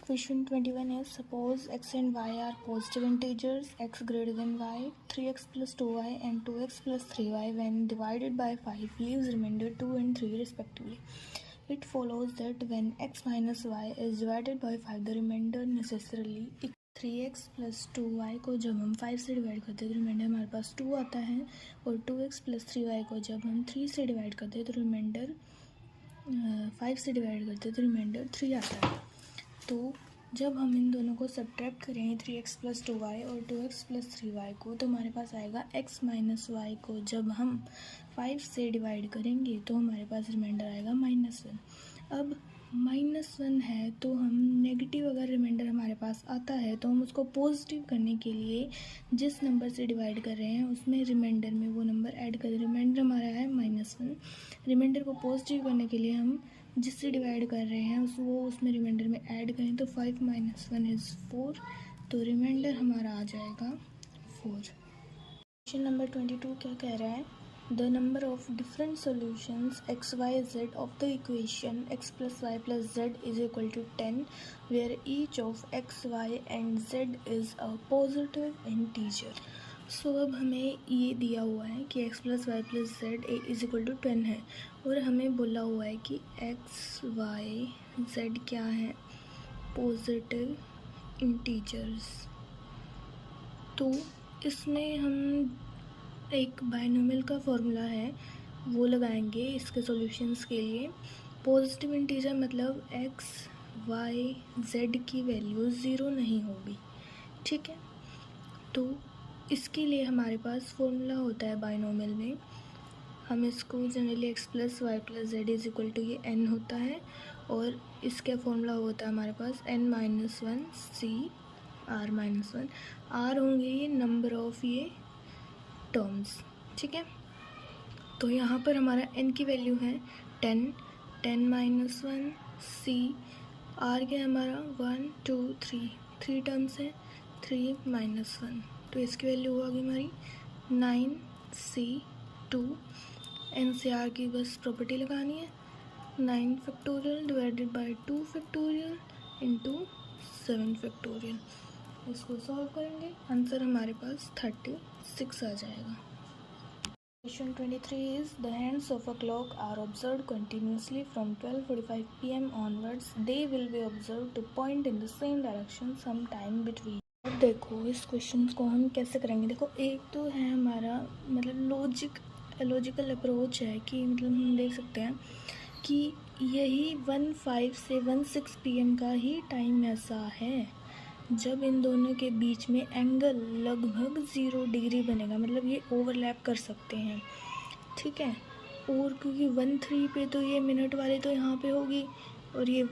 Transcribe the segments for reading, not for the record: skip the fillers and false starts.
Question 21 is suppose x and y are positive integers, x greater than y, 3x plus 2y and 2x plus 3y when divided by 5 leaves remainder 2 and 3 respectively. It follows that when x minus y is divided by 5 the remainder necessarily 3x plus 2y को जब हम 5 से divide करते हैं तो reminder हमारे पास 2 आता है, और 2x प्लस 3y को जब हम 3 से डिवाइड करते हैं तो रिमाइंडर 5 से डिवाइड करते हैं तो रिमाइंडर 3 आता है। तो जब हम इन दोनों को सब्ट्रैक्ट करेंगे 3x प्लस 2y और 2x प्लस 3y को, तो हमारे पास आएगा x माइनस वाई को जब हम 5 से डिवाइड करेंगे तो हमारे पास रिमाइंडर आएगा -1। अब -1 है तो हम नेगेटिव अगर रिमाइंडर हमारे पास आता है तो हम उसको पॉजिटिव करने के लिए जिस नंबर से डिवाइड कर रहे हैं उसमें रिमाइंडर में वो नंबर ऐड कर दें। रिमाइंडर हमारा है -1, रिमाइंडर को पॉजिटिव करने के लिए हम जिससे डिवाइड कर रहे हैं उसमें रिमाइंडर में ऐड करें तो 5 माइनस 1 इज़ 4, तो रिमाइंडर हमारा आ जाएगा 4। क्वेश्चन नंबर 22 क्या कह रहा है? The number of different solutions x y z of the equation x plus y plus z is equal to 10 where each of x y and z is a positive integer. So अब हमें ये दिया हुआ है कि x plus y plus z is equal to 10 है, और हमें बोला हुआ है कि x वाई जेड क्या है, पॉजिटिव इंटीजर्स। तो इसमें हम एक बाइनोमियल का फॉर्मूला है वो लगाएंगे इसके सॉल्यूशंस के लिए। पॉजिटिव इंटीजर मतलब x वाई जेड की वैल्यू 0 नहीं होगी, ठीक है। तो इसके लिए हमारे पास फॉर्मूला होता है बाइनोमियल में, हम इसको generally x plus y plus z is equal to ये n होता है, और इसका फॉर्मूला होता है हमारे पास n minus 1 C R minus 1। R होंगे ये नंबर ऑफ ये टर्म्स, ठीक है। तो यहाँ पर हमारा n की वैल्यू है 10 माइनस 1 सी, आर क्या है हमारा 1 2 3 टर्म्स है 3 माइनस 1, तो इसकी वैल्यू होगी हमारी 9c2। एन से आर की बस प्रॉपर्टी लगानी है, 9 factorial divided by 2 factorial into 7 factorial. इसको सॉल्व करेंगे, आंसर हमारे पास 36 आ जाएगा। Question 23 is the hands of a clock are observed continuously from 12:45 p.m. onwards. They will be observed to point in the same direction some time between. अब देखो इस question को हम कैसे करेंगे। देखो एक तो है हमारा मतलब लॉजिकल अप्रोच है कि मतलब हम देख सकते हैं कि यही 15 से 16 PM का ही टाइम ऐसा है जब इन दोनों के बीच में एंगल लगभग 0 डिग्री बनेगा, मतलब ये ओवरलैप कर सकते हैं, ठीक है। और क्योंकि 13 पे तो ये मिनट वाली तो यहाँ पे होगी और ये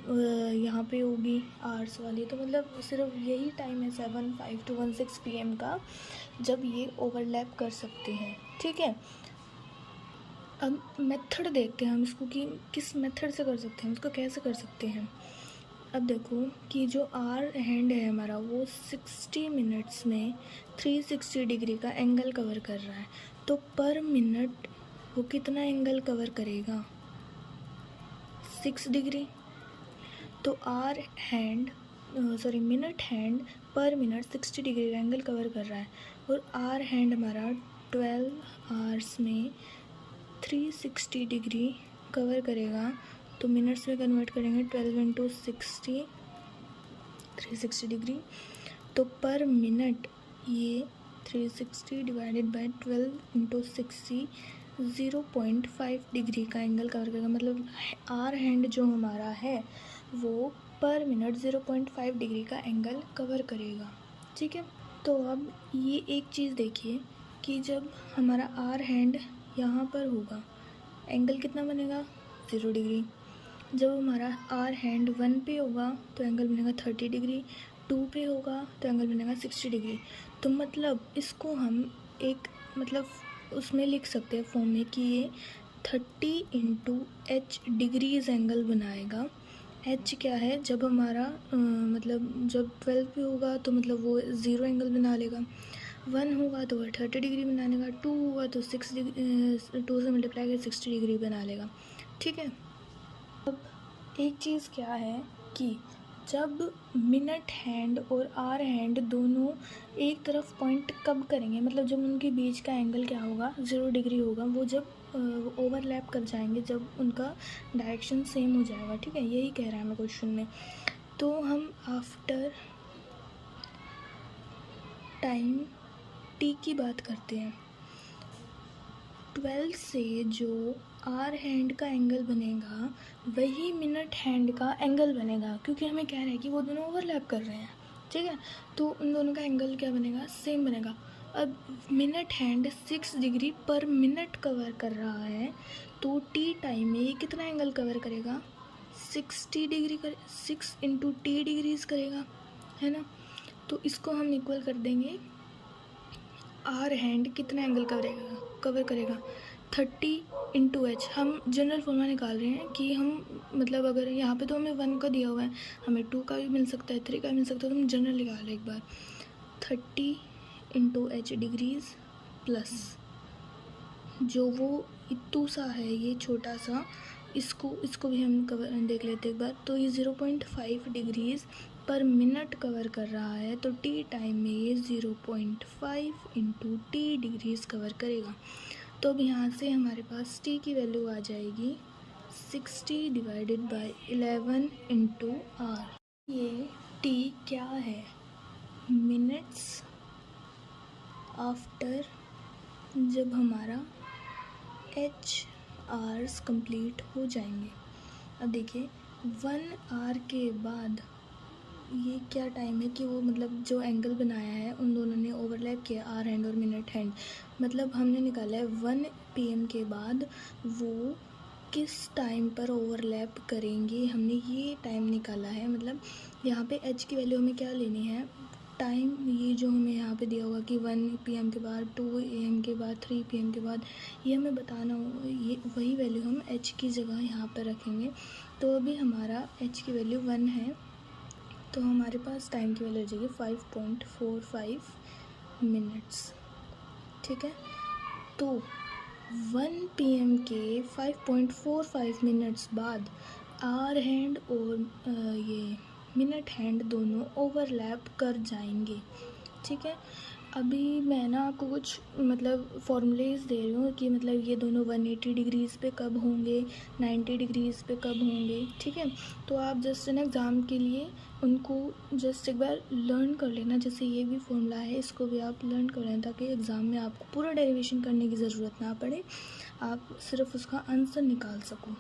यहाँ पे होगी आवर्स वाली, तो मतलब सिर्फ यही टाइम है 7:05 to 16 PM का जब ये ओवरलैप कर सकते हैं, ठीक है। अब मेथड देखते हैं हम इसको कि किस मेथड से कर सकते हैं, इसको कैसे कर सकते हैं। अब देखो कि जो आर हैंड है हमारा वो 60 मिनट्स में 360 डिग्री का एंगल कवर कर रहा है, तो पर मिनट वो कितना एंगल कवर करेगा 6 डिग्री। तो आर हैंड मिनट हैंड पर मिनट 60 डिग्री का एंगल कवर कर रहा है, और आर हैंड हमारा 12 आवर्स में 360 डिग्री कवर करेगा, तो मिनट्स में कन्वर्ट करेंगे 12 इंटू 60 360 डिग्री, तो पर मिनट ये 360 डिवाइडेड बाय 12 इंटू 60 0.5 डिग्री का एंगल कवर करेगा। मतलब आर हैंड जो हमारा है वो पर मिनट 0.5 डिग्री का एंगल कवर करेगा, ठीक है। तो अब ये एक चीज़ देखिए कि जब हमारा आर हैंड यहाँ पर होगा एंगल कितना बनेगा 0 डिग्री। जब हमारा आर हैंड 1 पे होगा तो एंगल बनेगा 30 डिग्री, 2 पे होगा तो एंगल बनेगा 60 डिग्री। तो मतलब इसको हम एक मतलब उसमें लिख सकते हैं फॉर्म में कि ये 30 इंटू एच डिग्रीज एंगल बनाएगा। एच क्या है, जब हमारा मतलब जब 12 पे होगा तो मतलब वो 0 एंगल बना लेगा, 1 होगा तो वह 30 डिग्री बना लेगा, 2 होगा तो 6 डिग्री 2 से मल्टीप्लाई कर 60 डिग्री बना लेगा, ठीक है। अब एक चीज़ क्या है कि जब मिनट हैंड और आर हैंड दोनों एक तरफ पॉइंट कब करेंगे, मतलब जब उनके बीच का एंगल क्या होगा, 0 डिग्री होगा, वो जब ओवरलैप कर जाएंगे, जब उनका डायरेक्शन सेम हो जाएगा। ठीक है, यही कह रहा है हमें क्वेश्चन में। तो हम आफ्टर टाइम टी की बात करते हैं। 12 से जो आर हैंड का एंगल बनेगा वही मिनट हैंड का एंगल बनेगा, क्योंकि हमें कह रहा है कि वो दोनों ओवरलैप कर रहे हैं। ठीक है, तो उन दोनों का एंगल क्या बनेगा, सेम बनेगा। अब मिनट हैंड 6 डिग्री पर मिनट कवर कर रहा है, तो टी टाइम में ये कितना एंगल कवर करेगा, 60 डिग्री कर 6 इंटू टी डिग्रीज करेगा, है ना। तो इसको हम इक्वल कर देंगे, आर हैंड कितना एंगल कवर करेगा 30 इंटू एच। हम जनरल फॉर्मूला निकाल रहे हैं कि हम मतलब अगर यहाँ पे तो हमें 1 का दिया हुआ है, हमें 2 का भी मिल सकता है, 3 का भी मिल सकता है, तो हम जनरल निकाल रहे एक बार। 30 इंटू एच डिग्रीज प्लस जो वो इतू सा है, ये छोटा सा, इसको भी हम कवर देख लेते एक बार। तो ये 0.5 डिग्रीज पर मिनट कवर कर रहा है, तो टी टाइम में ये 0.5 इंटू टी डिग्रीज कवर करेगा। तो अब यहाँ से हमारे पास टी की वैल्यू आ जाएगी 60 डिवाइडेड बाय 11 इंटू आर। ये टी क्या है, मिनट्स आफ्टर जब हमारा एच आवर्स कंप्लीट हो जाएंगे। अब देखिए 1 आवर के बाद ये क्या टाइम है कि वो मतलब जो एंगल बनाया है उन दोनों ने ओवरलैप किया, आर हैंड और मिनट हैंड। मतलब हमने निकाला है 1 PM के बाद वो किस टाइम पर ओवरलैप करेंगे, हमने ये टाइम निकाला है। मतलब यहाँ पे एच की वैल्यू हमें क्या लेनी है, टाइम, ये जो हमें यहाँ पे दिया होगा कि 1 PM के बाद, 2 AM के बाद, 3 PM के बाद, ये हमें बताना हो, ये वही वैल्यू हम एच की जगह यहाँ पर रखेंगे। तो अभी हमारा एच की वैल्यू 1 है, तो हमारे पास टाइम की वैल्यू हो जाएगी 5.45 मिनट्स। ठीक है, तो 1 PM के 5.45 मिनट्स बाद आर हैंड और ये मिनट हैंड दोनों ओवरलैप कर जाएंगे। ठीक है, अभी मैं ना आपको कुछ मतलब फॉर्मूलेज दे रही हूँ कि मतलब ये दोनों 180 डिग्रीज़ पे कब होंगे, 90 डिग्रीज़ पे कब होंगे। ठीक है, तो आप जस्ट ना एग्ज़ाम के लिए उनको जस्ट एक बार लर्न कर लेना, जैसे ये भी फॉर्मूला है इसको भी आप लर्न कर लेना, ताकि एग्ज़ाम में आपको पूरा डेरिवेशन करने की ज़रूरत ना पड़े, आप सिर्फ उसका आंसर निकाल सको।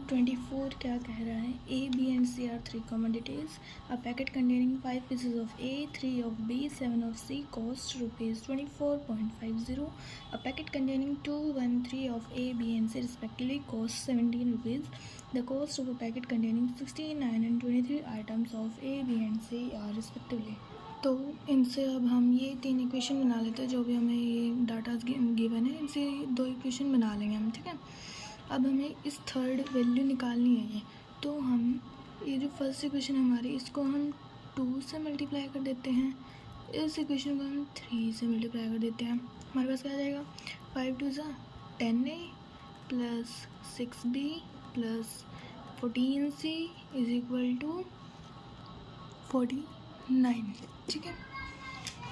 24 क्या कह रहा है, A, B and C are 3 common details. A packet containing 5 pieces of A, 3 of B, 7 of C cost rupees 24.50. A packet containing 2, 1, 3 of A, B and C respectively costs 17 rupees. The cost of a packet containing 69 and 23 items of A, B and C are respectively. तो इनसे अब हम ये 3 equation बना लेते हैं, जो भी हमें ये डाटा गिवन है, इनसे 2 इक्वेशन बना लेंगे हम। ठीक है, अब हमें इस थर्ड वैल्यू निकालनी है ये, तो हम ये जो फर्स्ट इक्वेशन हमारी, इसको हम 2 से मल्टीप्लाई कर देते हैं, इस इक्वेशन को हम 3 से मल्टीप्लाई कर देते हैं। हमारे पास क्या आ जाएगा, 5 2 10A plus 6B plus 14C is equal to 49। ठीक है,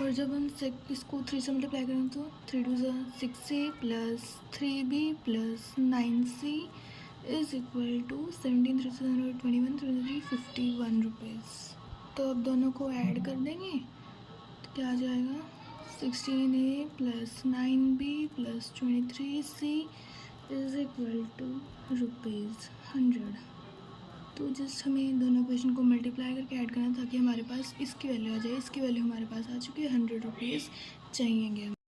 और जब हम इसको 3 से मल्टीप्लाई करें तो 3 2 6A plus 3B plus 9C is equal to 17 3 21 3 51 rupees. तो अब दोनों को ऐड कर देंगे तो क्या आ जाएगा, 16A plus 9B plus 23C is equal to ₹100। तो जस्ट हमें दोनों क्वेश्चन को मल्टीप्लाई करके ऐड करना, ताकि हमारे पास इसकी वैल्यू आ जाए। इसकी वैल्यू हमारे पास आ चुकी है, ₹100 चाहिएंगे।